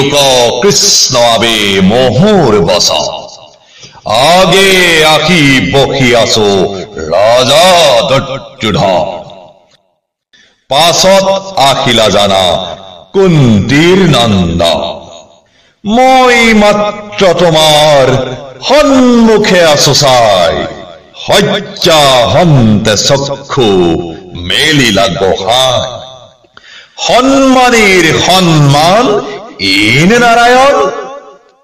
লোক কৃষ্ণ আবে মোহর বসা আগে আকি বকি আছো রাজা দৈত্যধর পাছত আখিলা জানা কুন্তীর নন্দা মই মাত্র তোমার সন্মুখে আছো চাই হত্যা হন্তে চক্ষু মেলিলা গোহাঁই সন্মানীর সন্মান ইন নারায়ণ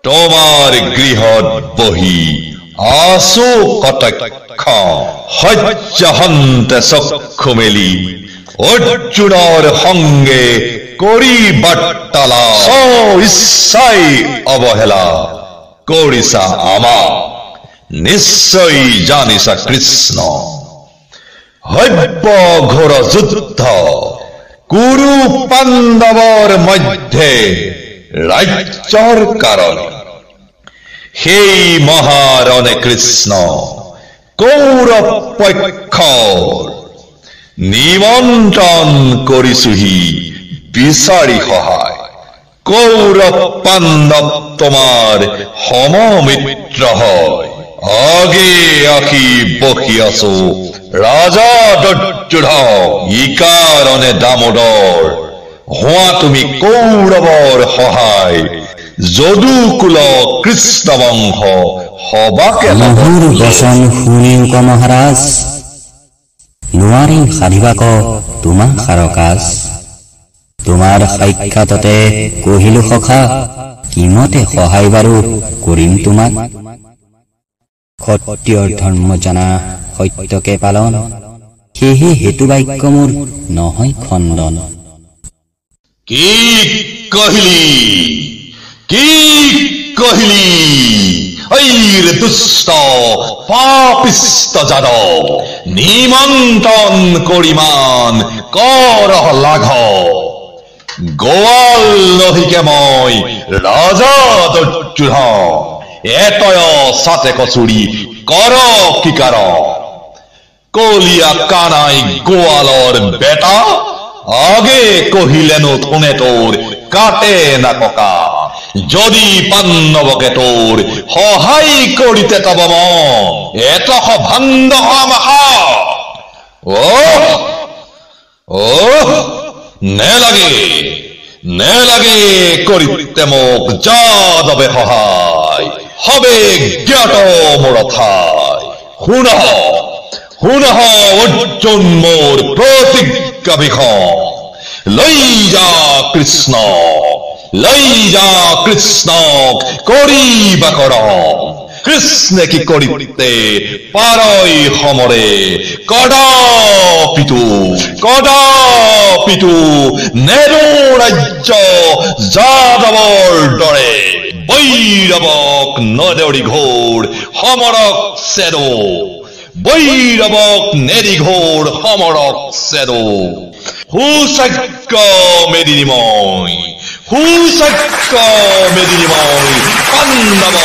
তোমার গৃহত বহি আছো কতক্ষ হত্যা হন্তে চক্ষু মেলি অৰ্জুনৰ সঙ্গে কৰি বাৰ্তালা ইচ্ছাই অৱহেলা কৰিছা আমাক নিশ্চয় জানিছা কৃষ্ণ হব্য ঘোৰ যুদ্ধ কুৰু পাণ্ডৱৰ মধ্যে ৰাজ্যৰ কাৰণে সেই মহাৰণে কৃষ্ণ কৌৰৱ পক্ষৰ নিমন্ত্ৰণ কৰিছোহি বিচাৰি সহায় কৌৰৱ পাণ্ডৱ তোমাৰ সমমিত্ৰ হয় আগে আহি বহি আছো ৰাজা দৈত্যধৰ ই কাৰণে দামোদৰ হোৱা তুমি কৌৰৱৰ সহায় যদুকুল কৃষ্ণ বংশ সবাকে মহুৰ বচন শুনিও ক মহাৰাজ নোৱাৰিম সাধিবাক তোমাক সাৰকাজ তোমাৰ সাক্ষাততে কহিলো সখা কিমতে সহায় বাৰু কৰিম তোমাক ক্ষত্ৰিয়ৰ ধৰ্ম জনা সত্যকে পালন সেয়ে হেতু বাক্য মোৰ নহয় খণ্ডন কি কহিলি ঐৰ দুষ্ট পাপিষ্ট যাদৱ নিমন্ত্ৰণ কৰিমান কৰহ লাঘৱ গোৱাল নহিকে মই ৰাজা দৈত্যধৰ এতয় সাতে কচুৰি কৰ কি কাৰ কলিয়া কানাই গোৱালৰ বেটা আগে কহিলেনো থোনে তোৰ কাটে না ককা যদি পাণ্ডৱকে তোৰ সহায় কৰিতে তব মন এতশ ভাণ্ড মাহা নেলাগে কৰিতে মোক যাদৱে সহায় হবে জ্ঞাত মোৰ ঠাই শুনহ অৰ্জুন মোৰ প্ৰতিজ্ঞা বিষয় লৈ যা কৃষ্ণক কৰিবা কৰম কৃষ্ণে কি কৰিতে পাৰই সমৰে কদাপিতো নেৰো ৰাজ্য যাদৱৰ দৰে বৈৰৱক নদৰি ঘোৰ সমৰক চেদো বৈৰৱক নেৰি ঘোৰ সমৰক চেদো সুচাক্য মেদিনীময় পাণ্ডৱ